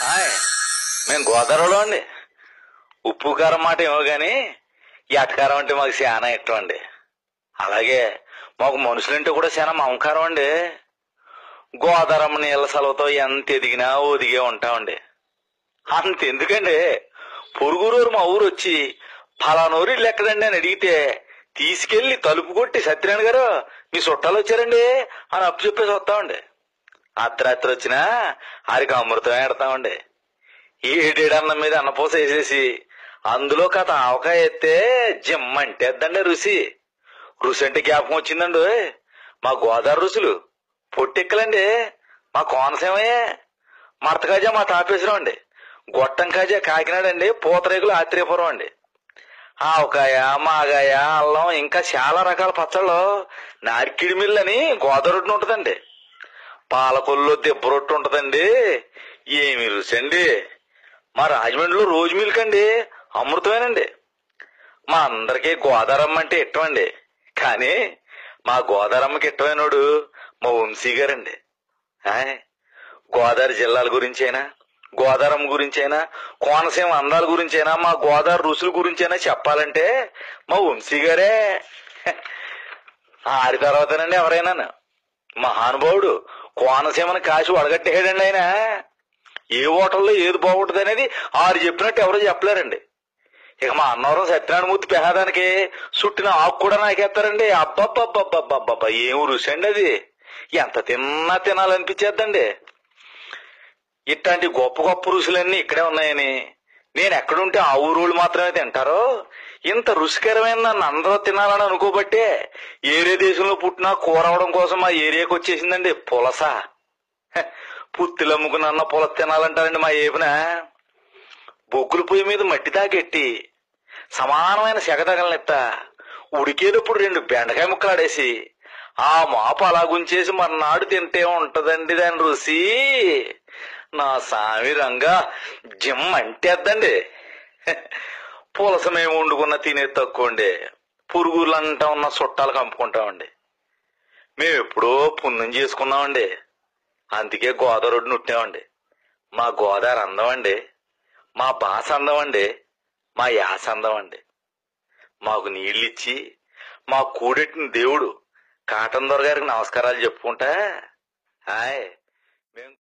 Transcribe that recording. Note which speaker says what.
Speaker 1: Hi, మేము గోదావరిలో అండి. ఉప్పు కారం మాట ఏమో గాని ఎటకారం అంటే మాకు చాలా ఇష్టం అండి. అలాగే మాకు మనుషులంటే కూడా చాలా మమకారం అండి. గోదావరమ్మ నీళ్ళ సెలవుతో ఎంత ఎదిగినా ఒదిగే ఉంటామండి. అంతెందుకండి, పొరుగురూరు మా ఊరు వచ్చి ఫలానూరు ఇల్లు ఎక్కడండి అని అడిగితే తీసుకెళ్లి తలుపు కొట్టి సత్యనారాయణ గారు మీ చుట్టాలు వచ్చారండి అని అప్పు చెప్పేసి వస్తామండి. అర్ధరాత్రి వచ్చినా ఆరికి అమృతమే ఎడతామండి. ఏడేడన్నం మీద అన్నపూస వేసేసి అందులో కథ ఆవకాయ ఎత్తే జిమ్మంటేద్దండి రుచి. రుచి అంటే జ్ఞాపకం వచ్చిందండి, మా గోదావరి రుచులు పొట్టెక్కలండి. మా కోనసీమయే. మడత కాజా మా తాపేశ్వరం అండి. గొట్టం కాజా కాకినాడ అండి. పూతరేకులు ఆత్రేయపురం అండి. ఆవకాయ, మాగాయ, అల్లం ఇంకా చాలా రకాల పచ్చళ్ళు. నారికిడి మిల్లు అని గోదావరి రొట్టె ఉంటదండి. పాలకొల్లు దెబ్బ రొట్టె ఉంటదండి. ఏమి రుచి అండి. మా రాజమండ్రిలో రోజు మిల్క్ అండి, అమృతమేనండి. మా అందరికీ గోదావరమ్మ అంటే ఇష్టం అండి. కానీ మా గోదావరమ్మకి ఇష్టమైనోడు మా వంశీ గారండి. గోదావరి జిల్లాల గురించైనా, గోదావరమ్మ గురించైనా, కోనసీమ అందాల గురించైనా, మా గోదావరి రుచుల గురించైనా చెప్పాలంటే మా వంశీ గారే. ఆడి తర్వాతనండి ఎవరైనా. మహానుభావుడు కోనసీమను కాసి వడగట్టేయడండి ఆయన. ఏ హోటల్లో ఏది బాగుంటుంది అనేది ఆరు చెప్పినట్టు ఎవరో చెప్పలేరండి. ఇక మా అన్నవరం సత్యనారాయణమూర్తి పెహాదానికి చుట్టిన ఆకు కూడా నాకేస్తారండి. అబ్బబ్బబ్బబ్బబ్బబ్బబ్బా, ఏం రుచి అండి అది. ఎంత తిన్నా తినాలనిపించేద్దండి. ఇట్లాంటి గొప్ప గొప్ప రుచులన్నీ ఇక్కడే ఉన్నాయని, నేను ఎక్కడుంటే ఆ ఊరోళ్ళు మాత్రమే తింటారో, ఇంత రుచికరమైన నన్ను అందరూ తినాలని అనుకోబట్టే ఏరే దేశంలో పుట్టినా కూర అవడం కోసం మా ఏరియాకి వచ్చేసిందండి పులస. పుత్తిలమ్ముకున్న పులస తినాలంటారండి మా ఏపున. బొగ్గుల పొయ్యి మీద మట్టి తాకెట్టి సమానమైన సెగతగలనెత్త ఉడికేటప్పుడు 2 బెండకాయ ముక్కలు ఆడేసి ఆ మాపు అలా గుంచేసి మర్నాడు తింటే ఉంటదండి దాని రుచి. నా సామి రంగా జిమ్ అంటేద్దండి. పులస మేము వండుకున్న తినేది తక్కువండి. పురుగులంటా ఉన్న చుట్టాలు కంపుకుంటామండి. మేము ఎప్పుడో పుణ్యం చేసుకున్నామండి. అందుకే గోదావరి రోడ్డు నుట్టామండి. మా గోదావరి అందం అండి, మా భాష అందం అండి, మా యాస అందం అండి. మాకు నీళ్ళిచ్చి మా కూడెట్టిన దేవుడు కాటన్ దొర గారికి నమస్కారాలు చెప్పుకుంటా. హాయ్.